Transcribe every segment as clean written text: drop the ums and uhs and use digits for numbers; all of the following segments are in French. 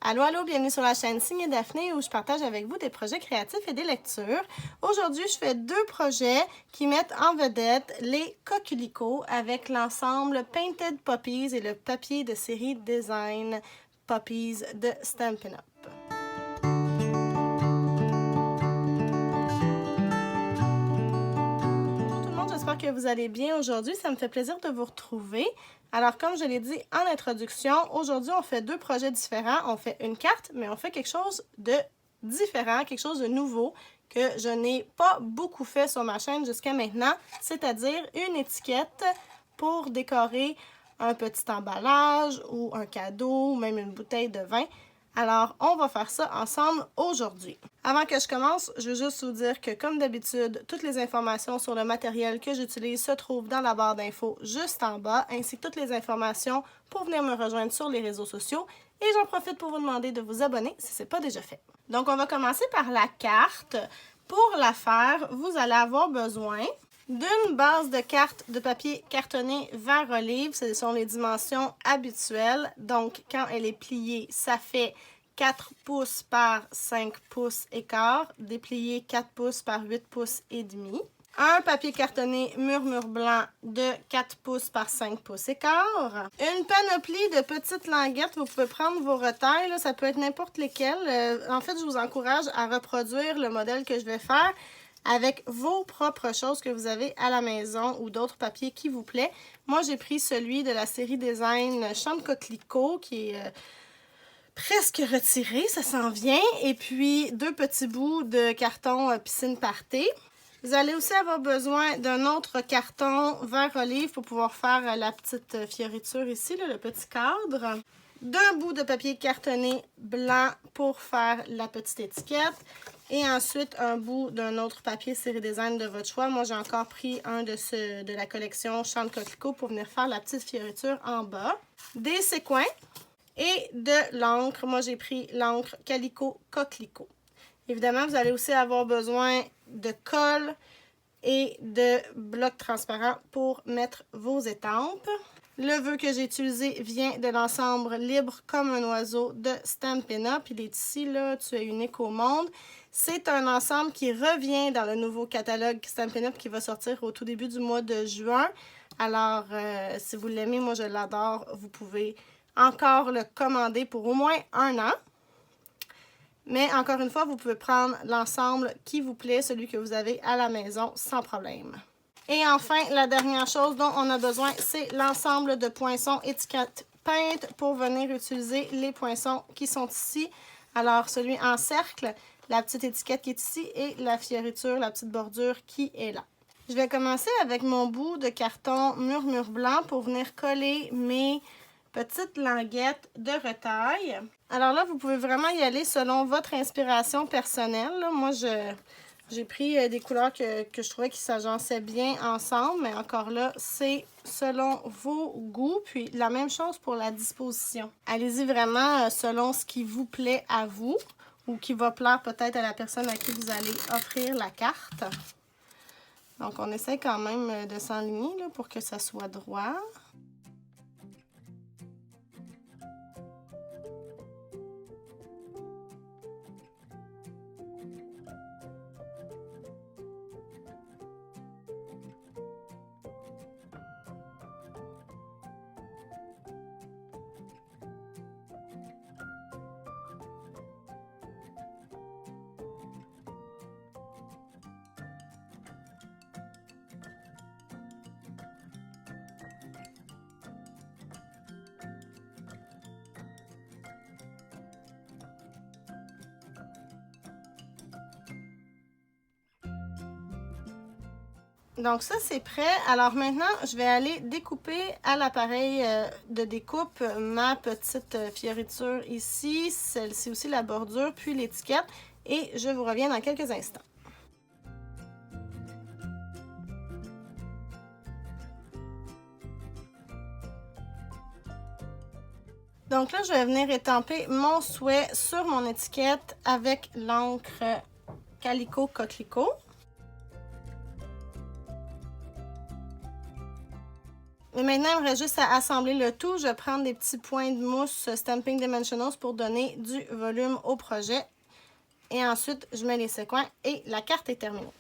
Allô, allô, bienvenue sur la chaîne Signe Daphné où je partage avec vous des projets créatifs et des lectures. Aujourd'hui, je fais deux projets qui mettent en vedette les coquelicots avec l'ensemble Painted Poppies et le papier de série Design Poppies de Stampin' Up. J'espère que vous allez bien aujourd'hui. Ça me fait plaisir de vous retrouver. Alors, comme je l'ai dit en introduction, aujourd'hui, on fait deux projets différents. On fait une carte, mais on fait quelque chose de différent, quelque chose de nouveau que je n'ai pas beaucoup fait sur ma chaîne jusqu'à maintenant, c'est-à-dire une étiquette pour décorer un petit emballage ou un cadeau ou même une bouteille de vin. Alors, on va faire ça ensemble aujourd'hui. Avant que je commence, je veux juste vous dire que, comme d'habitude, toutes les informations sur le matériel que j'utilise se trouvent dans la barre d'infos juste en bas, ainsi que toutes les informations pour venir me rejoindre sur les réseaux sociaux. Et j'en profite pour vous demander de vous abonner si ce n'est pas déjà fait. Donc, on va commencer par la carte. Pour la faire, vous allez avoir besoin d'une base de carte de papier cartonné vert olive. Ce sont les dimensions habituelles. Donc, quand elle est pliée, ça fait 4 pouces par 5 pouces et quart. Déplié 4 pouces par 8 pouces et demi. Un papier cartonné murmure blanc de 4 pouces par 5 pouces et quart. Une panoplie de petites languettes. Vous pouvez prendre vos retailles. Là, ça peut être n'importe lesquelles. En fait, je vous encourage à reproduire le modèle que je vais faire avec vos propres choses que vous avez à la maison ou d'autres papiers qui vous plaît. Moi, j'ai pris celui de la série Design Champ de Coquelicot qui est presque retiré, ça s'en vient. Et puis, deux petits bouts de carton piscine party. Vous allez aussi avoir besoin d'un autre carton vert olive pour pouvoir faire la petite fioriture ici, là, le petit cadre. D'un bout de papier cartonné blanc pour faire la petite étiquette. Et ensuite, un bout d'un autre papier série design de votre choix. Moi, j'ai encore pris un de la collection Champ de Coquelicot pour venir faire la petite fioriture en bas. Des séquins et de l'encre. Moi, j'ai pris l'encre Calico Coquelicot. Évidemment, vous allez aussi avoir besoin de colle et de blocs transparents pour mettre vos étampes. Le vœu que j'ai utilisé vient de l'ensemble Libre comme un oiseau de Stampin' Up. Il est ici, là, tu es unique au monde. C'est un ensemble qui revient dans le nouveau catalogue Stampin' Up qui va sortir au tout début du mois de juin. Alors, si vous l'aimez, moi je l'adore, vous pouvez encore le commander pour au moins 1 an. Mais encore une fois, vous pouvez prendre l'ensemble qui vous plaît, celui que vous avez à la maison, sans problème. Et enfin, la dernière chose dont on a besoin, c'est l'ensemble de poinçons étiquettes peintes pour venir utiliser les poinçons qui sont ici. Alors, celui en cercle, la petite étiquette qui est ici et la fioriture, la petite bordure qui est là. Je vais commencer avec mon bout de carton murmure blanc pour venir coller mes petites languettes de retaille. Alors là, vous pouvez vraiment y aller selon votre inspiration personnelle. Là, moi, j'ai pris des couleurs que je trouvais qui s'agençaient bien ensemble, mais encore là, c'est selon vos goûts. Puis la même chose pour la disposition. Allez-y vraiment selon ce qui vous plaît à vous ou qui va plaire peut-être à la personne à qui vous allez offrir la carte. Donc, on essaie quand même de s'enligner là, pour que ça soit droit. Donc ça, c'est prêt. Alors maintenant, je vais aller découper à l'appareil de découpe ma petite fioriture ici, celle-ci aussi, la bordure, puis l'étiquette. Et je vous reviens dans quelques instants. Donc là, je vais venir étamper mon souhait sur mon étiquette avec l'encre Calico Coquelicot. Et maintenant, il me reste juste à assembler le tout. Je vais prendre des petits points de mousse Stamping Dimensionals pour donner du volume au projet. Et ensuite, je mets les séquins et la carte est terminée.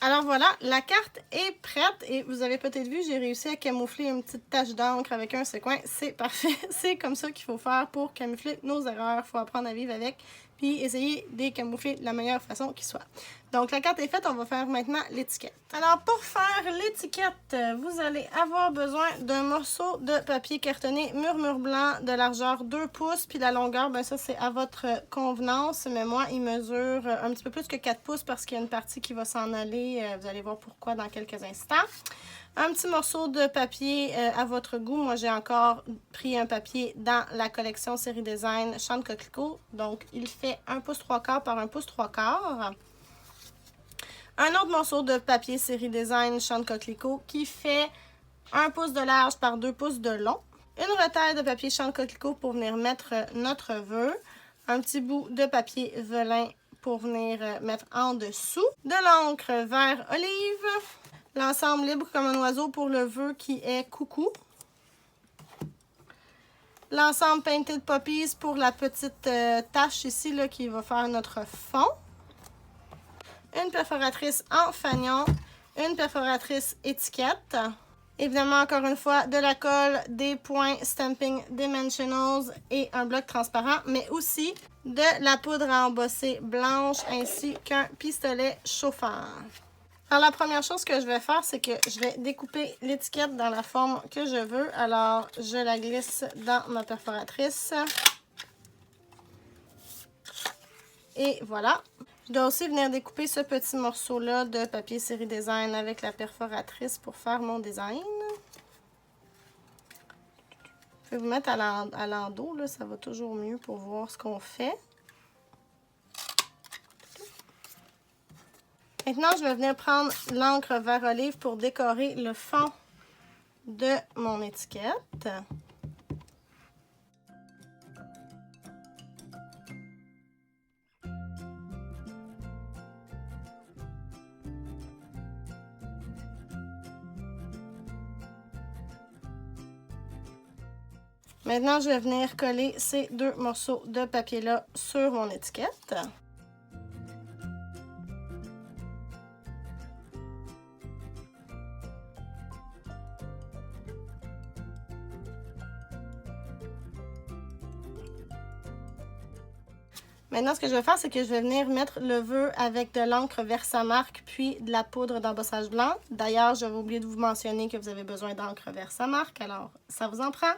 Alors voilà, la carte est prête et vous avez peut-être vu, j'ai réussi à camoufler une petite tache d'encre avec un séquin. C'est parfait, c'est comme ça qu'il faut faire pour camoufler nos erreurs. Il faut apprendre à vivre avec, puis essayer de les camoufler de la meilleure façon qui soit. Donc la carte est faite, on va faire maintenant l'étiquette. Alors pour faire l'étiquette, vous allez avoir besoin d'un morceau de papier cartonné murmure blanc de largeur 2 pouces, puis la longueur, ben ça c'est à votre convenance, mais moi il mesure un petit peu plus que 4 pouces parce qu'il y a une partie qui va s'en aller, vous allez voir pourquoi dans quelques instants. Un petit morceau de papier à votre goût. Moi, j'ai encore pris un papier dans la collection Série Design Champ de Coquelicot. Donc, il fait 1 pouce 3/4 par 1 pouce 3/4. Un autre morceau de papier Série Design Champ de Coquelicot qui fait 1 pouce de large par 2 pouces de long. Une retaille de papier Champ de Coquelicot pour venir mettre notre vœu. Un petit bout de papier velin pour venir mettre en dessous. De l'encre vert olive. L'ensemble libre comme un oiseau pour le vœu qui est coucou. L'ensemble Painted Poppies pour la petite tache ici là, qui va faire notre fond. Une perforatrice en fanion. Une perforatrice étiquette. Évidemment, encore une fois, de la colle, des points Stamping Dimensionals et un bloc transparent, mais aussi de la poudre à embosser blanche ainsi qu'un pistolet chauffant. Alors, la première chose que je vais faire, c'est que je vais découper l'étiquette dans la forme que je veux. Alors, je la glisse dans ma perforatrice. Et voilà. Je dois aussi venir découper ce petit morceau-là de papier Série Design avec la perforatrice pour faire mon design. Je vais vous mettre à l'endos, là, ça va toujours mieux pour voir ce qu'on fait. Maintenant, je vais venir prendre l'encre vert olive pour décorer le fond de mon étiquette. Maintenant, je vais venir coller ces deux morceaux de papier-là sur mon étiquette. Maintenant, ce que je vais faire, c'est que je vais venir mettre le vœu avec de l'encre Versamark puis de la poudre d'embossage blanc. D'ailleurs, j'avais oublié de vous mentionner que vous avez besoin d'encre Versamark, alors ça vous en prend.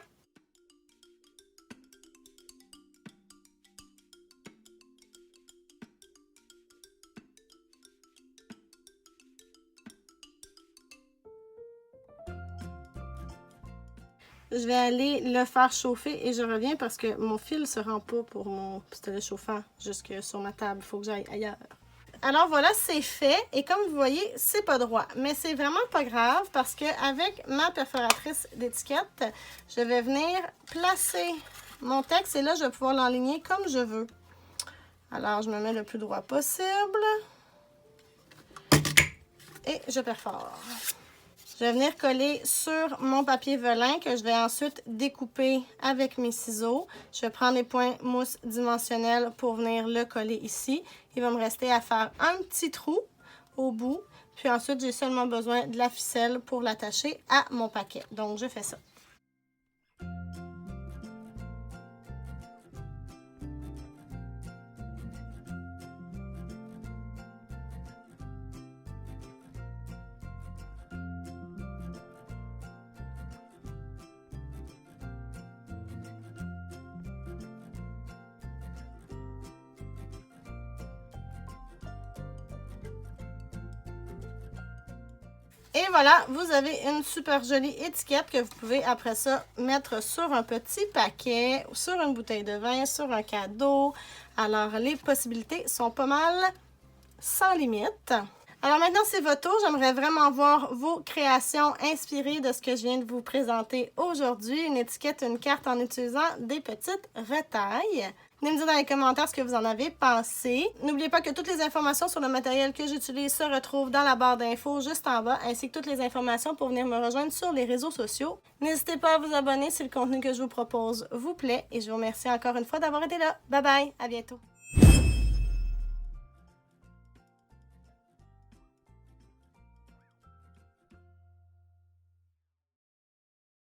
Je vais aller le faire chauffer et je reviens parce que mon fil ne se rend pas pour mon pistolet chauffant jusque sur ma table. Il faut que j'aille ailleurs. Alors voilà, c'est fait. Et comme vous voyez, c'est pas droit. Mais c'est vraiment pas grave parce qu'avec ma perforatrice d'étiquette, je vais venir placer mon texte et là, je vais pouvoir l'enligner comme je veux. Alors, je me mets le plus droit possible. Et je perfore. Je vais venir coller sur mon papier velin que je vais ensuite découper avec mes ciseaux. Je vais prendre les points mousse dimensionnels pour venir le coller ici. Il va me rester à faire un petit trou au bout. Puis ensuite, j'ai seulement besoin de la ficelle pour l'attacher à mon paquet. Donc, je fais ça. Et voilà, vous avez une super jolie étiquette que vous pouvez après ça mettre sur un petit paquet, sur une bouteille de vin, sur un cadeau. Alors, les possibilités sont pas mal sans limite. Alors maintenant, c'est votre tour. J'aimerais vraiment voir vos créations inspirées de ce que je viens de vous présenter aujourd'hui. Une étiquette, une carte en utilisant des petites retailles. Venez me dire dans les commentaires ce que vous en avez pensé. N'oubliez pas que toutes les informations sur le matériel que j'utilise se retrouvent dans la barre d'infos juste en bas, ainsi que toutes les informations pour venir me rejoindre sur les réseaux sociaux. N'hésitez pas à vous abonner si le contenu que je vous propose vous plaît et je vous remercie encore une fois d'avoir été là. Bye bye, à bientôt.